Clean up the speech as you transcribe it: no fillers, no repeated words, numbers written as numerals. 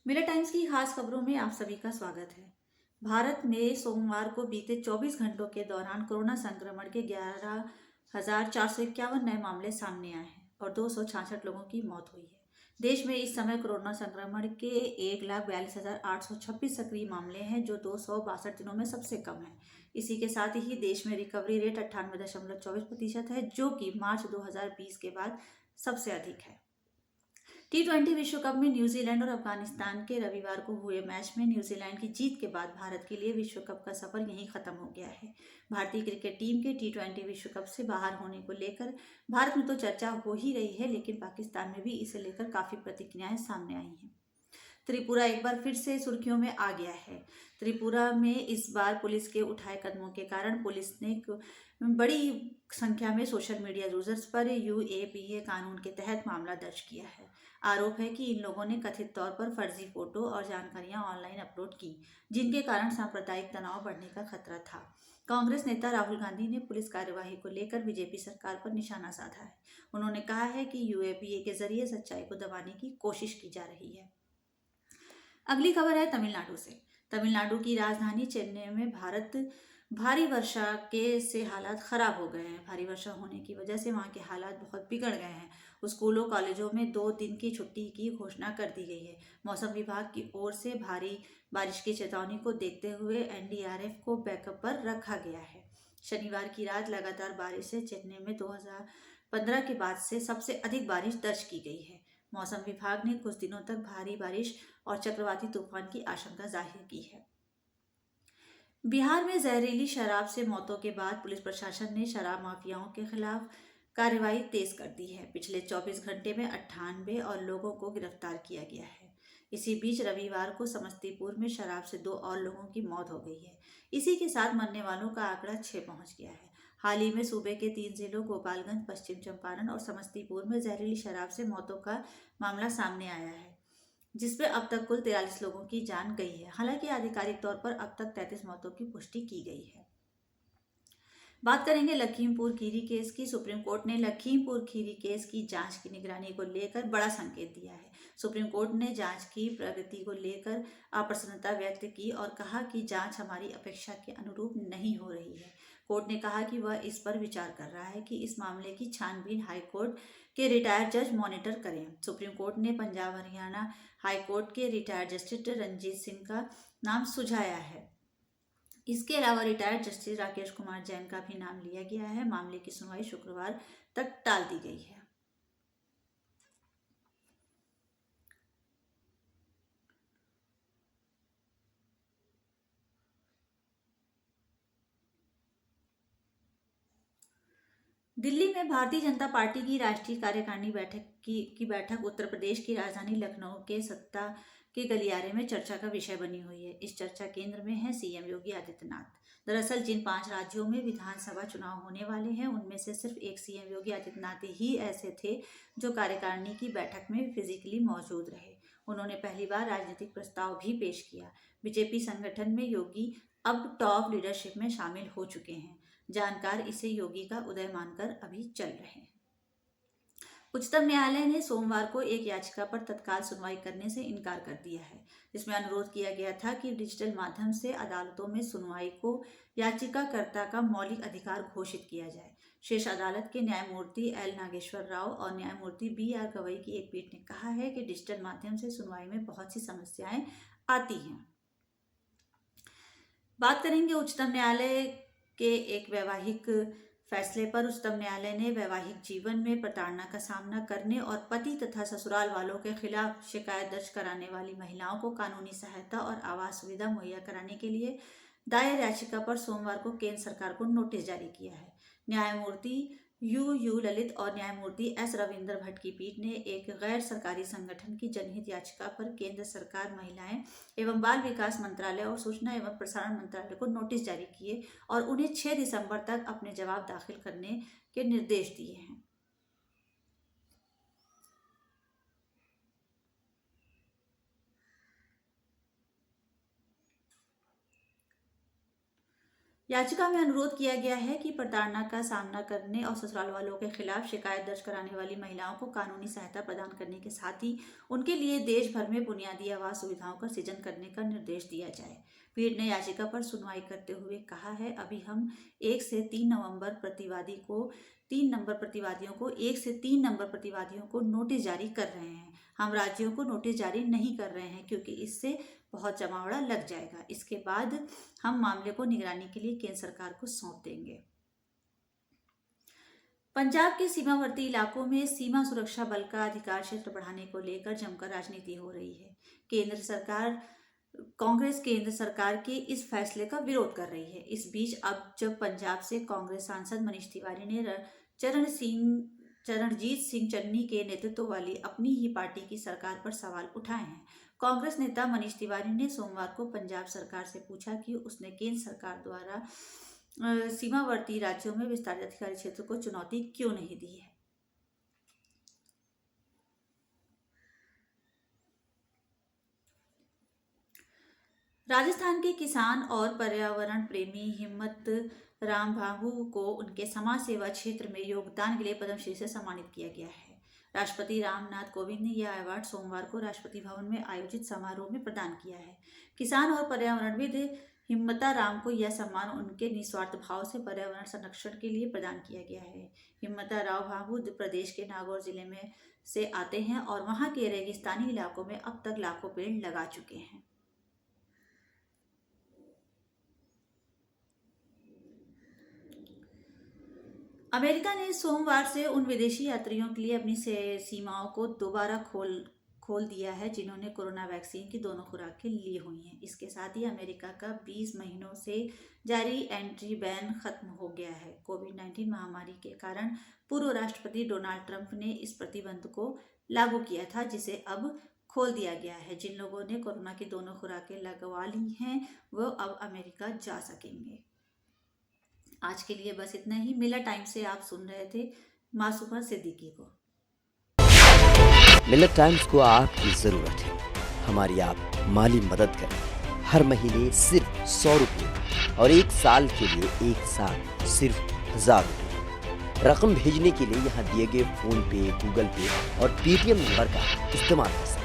Mirror times की खास खबरों में आप सभी का स्वागत है। भारत में सोमवार को बीते 24 घंटों के दौरान कोरोना संक्रमण के 11,451 नए मामले सामने आए हैं और 266 लोगों की मौत हुई है। देश में इस समय कोरोना संक्रमण के 1,42,826 सक्रिय मामले हैं, जो 262 दिनों में सबसे कम है। इसी के साथ ही देश में रिकवरी रेट 98.24% है, जो कि मार्च 2020 के बाद सबसे अधिक है। T20 विश्व कप में न्यूजीलैंड और अफगानिस्तान के रविवार को हुए मैच में न्यूजीलैंड की जीत के बाद भारत के लिए विश्व कप का सफर यहीं खत्म हो गया है। भारतीय क्रिकेट टीम के T20 विश्व कप से बाहर होने को लेकर भारत में तो चर्चा हो ही रही है, लेकिन पाकिस्तान में भी इसे लेकर काफी प्रतिक्रियाएं सामने आई हैं। त्रिपुरा एक बार फिर से सुर्खियों में आ गया है। त्रिपुरा में इस बार पुलिस के उठाए कदमों के कारण पुलिस ने एक बड़ी संख्या में सोशल मीडिया यूजर्स पर UAPA कानून के तहत मामला दर्ज किया है। आरोप है कि इन लोगों ने कथित तौर पर फर्जी फोटो और जानकारियां ऑनलाइन अपलोड की, जिनके कारण सांप्रदायिक तनाव बढ़ने का खतरा था। कांग्रेस नेता राहुल गांधी ने पुलिस कार्यवाही को लेकर बीजेपी सरकार पर निशाना साधा है। उन्होंने कहा है कि UAPA के जरिए सच्चाई को दबाने की कोशिश की जा रही है। अगली खबर है तमिलनाडु से। तमिलनाडु की राजधानी चेन्नई में भारी वर्षा के से हालात खराब हो गए हैं। भारी वर्षा होने की वजह से वहां के हालात बहुत बिगड़ गए हैं। स्कूलों कॉलेजों में 2 दिन की छुट्टी की घोषणा कर दी गई है। मौसम विभाग की ओर से भारी बारिश की चेतावनी को देखते हुए NDRF को बैकअप पर रखा गया है। शनिवार की रात लगातार बारिश से चेन्नई में 2015 के बाद से सबसे अधिक बारिश दर्ज की गई है। मौसम विभाग ने कुछ दिनों तक भारी बारिश और चक्रवाती तूफान की आशंका जाहिर की है। बिहार में जहरीली शराब से मौतों के बाद पुलिस प्रशासन ने शराब माफियाओं के खिलाफ कार्रवाई तेज कर दी है। पिछले 24 घंटे में 98 और लोगों को गिरफ्तार किया गया है। इसी बीच रविवार को समस्तीपुर में शराब से 2 और लोगों की मौत हो गई है। इसी के साथ मरने वालों का आंकड़ा 6 पहुंच गया है। हाल ही में सूबे के 3 जिलों गोपालगंज, पश्चिम चंपारण और समस्तीपुर में जहरीली शराब से मौतों का मामला सामने आया है, जिसमें अब तक कुल 43 लोगों की जान गई है। हालांकि आधिकारिक तौर पर अब तक 33 मौतों की पुष्टि की गई है। बात करेंगे लखीमपुर खीरी केस की। सुप्रीम कोर्ट ने लखीमपुर खीरी केस की जांच की निगरानी को लेकर बड़ा संकेत दिया है। सुप्रीम कोर्ट ने जांच की प्रगति को लेकर अप्रसन्नता व्यक्त की और कहा कि जांच हमारी अपेक्षा के अनुरूप नहीं हो रही है। कोर्ट ने कहा कि वह इस पर विचार कर रहा है कि इस मामले की छानबीन हाईकोर्ट के रिटायर्ड जज मॉनिटर करें। सुप्रीम कोर्ट ने पंजाब हरियाणा हाईकोर्ट के रिटायर्ड जस्टिस रंजीत सिंह का नाम सुझाया है। इसके अलावा रिटायर्ड जस्टिस राकेश कुमार जैन का भी नाम लिया गया है। मामले की सुनवाई शुक्रवार तक टाल दी गई है। दिल्ली में भारतीय जनता पार्टी की राष्ट्रीय कार्यकारिणी बैठक उत्तर प्रदेश की राजधानी लखनऊ के सत्ता के गलियारे में चर्चा का विषय बनी हुई है। इस चर्चा केंद्र में है CM योगी आदित्यनाथ। दरअसल जिन 5 राज्यों में विधानसभा चुनाव होने वाले हैं, उनमें से सिर्फ एक CM योगी आदित्यनाथ ही ऐसे थे जो कार्यकारिणी की बैठक में फिजिकली मौजूद रहे। उन्होंने पहली बार राजनीतिक प्रस्ताव भी पेश किया। बीजेपी संगठन में योगी अब टॉप लीडरशिप में शामिल हो चुके हैं। जानकार इसे योगी का उदय मानकर अभी चल रहे हैं। उच्चतम न्यायालय ने सोमवार को एक याचिका पर तत्काल सुनवाई करने से इनकार कर दिया है, जिसमें अनुरोध किया गया था कि डिजिटल माध्यम से अदालतों में सुनवाई को याचिकाकर्ता का मौलिक अधिकार घोषित किया जाए। शीर्ष अदालत के न्यायमूर्ति L नागेश्वर राव और न्यायमूर्ति BR गवई की एक पीठ ने कहा है कि डिजिटल माध्यम से सुनवाई में बहुत सी समस्याएं आती हैं। बात करेंगे उच्चतम न्यायालय के एक वैवाहिक फैसले पर। उच्चतम न्यायालय ने वैवाहिक जीवन में प्रताड़ना का सामना करने और पति तथा ससुराल वालों के खिलाफ शिकायत दर्ज कराने वाली महिलाओं को कानूनी सहायता और आवास सुविधा मुहैया कराने के लिए दायर याचिका पर सोमवार को केंद्र सरकार को नोटिस जारी किया है। न्यायमूर्ति यू ललित और न्यायमूर्ति S रविंद्र भट्ट की पीठ ने एक गैर सरकारी संगठन की जनहित याचिका पर केंद्र सरकार, महिलाएं एवं बाल विकास मंत्रालय और सूचना एवं प्रसारण मंत्रालय को नोटिस जारी किए और उन्हें 6 दिसंबर तक अपने जवाब दाखिल करने के निर्देश दिए हैं। याचिका में अनुरोध किया गया है कि प्रताड़ना का सामना करने और ससुराल वालों के खिलाफ शिकायत दर्ज कराने वाली महिलाओं को कानूनी सहायता प्रदान करने के साथ ही उनके लिए देश भर में बुनियादी आवास सुविधाओं का सृजन करने का निर्देश दिया जाए। पीठ ने याचिका पर सुनवाई करते हुए कहा है, अभी हम 1 से 3 नवंबर प्रतिवादियों को नोटिस जारी कर रहे हैं। हम राज्यों को नोटिस जारी नहीं कर रहे हैं क्योंकि इससे बहुत जमावड़ा लग जाएगा। इसके बाद हम मामले को निगरानी के लिए केंद्र सरकार को सौंप देंगे। पंजाब के सीमावर्ती इलाकों में सीमा सुरक्षा बल का अधिकार क्षेत्र बढ़ाने को लेकर जमकर राजनीति हो रही है। कांग्रेस केंद्र सरकार के इस फैसले का विरोध कर रही है। इस बीच अब जब पंजाब से कांग्रेस सांसद मनीष तिवारी ने चरणजीत सिंह चन्नी के नेतृत्व वाली अपनी ही पार्टी की सरकार पर सवाल उठाए हैं। कांग्रेस नेता मनीष तिवारी ने सोमवार को पंजाब सरकार से पूछा कि उसने केंद्र सरकार द्वारा सीमावर्ती राज्यों में विस्तारित अधिकारी क्षेत्र को चुनौती क्यों नहीं दी है। राजस्थान के किसान और पर्यावरण प्रेमी हिम्मत राम भाभू को उनके समाज सेवा क्षेत्र में योगदान के लिए पद्मश्री से सम्मानित किया गया है। राष्ट्रपति रामनाथ कोविंद ने यह अवार्ड सोमवार को राष्ट्रपति भवन में आयोजित समारोह में प्रदान किया है। किसान और पर्यावरणविद हिम्मता राम को यह सम्मान उनके निस्वार्थ भाव से पर्यावरण संरक्षण के लिए प्रदान किया गया है। हिम्मता राव भाभू प्रदेश के नागौर जिले में से आते हैं और वहां के रेगिस्तानी इलाकों में अब तक लाखों पेड़ लगा चुके हैं। अमेरिका ने सोमवार से उन विदेशी यात्रियों के लिए अपनी सीमाओं को दोबारा खोल दिया है जिन्होंने कोरोना वैक्सीन की दोनों खुराकें ली हुई हैं। इसके साथ ही अमेरिका का 20 महीनों से जारी एंट्री बैन खत्म हो गया है। कोविड-19 महामारी के कारण पूर्व राष्ट्रपति डोनाल्ड ट्रंप ने इस प्रतिबंध को लागू किया था, जिसे अब खोल दिया गया है। जिन लोगों ने कोरोना की दोनों खुराकें लगवा ली हैं वो अब अमेरिका जा सकेंगे। आज के लिए बस इतना ही। मिलर टाइम से आप सुन रहे थे मासूमा सिद्दीकी को। मिलर टाइम्स को आपकी जरूरत है, हमारी आप माली मदद करें। हर महीने सिर्फ 100 रुपये और 1 साल के लिए एक साथ सिर्फ 1000 रुपये। रकम भेजने के लिए यहाँ दिए गए फोन पे, गूगल पे और पेटीएम नंबर का इस्तेमाल कर सकते हैं।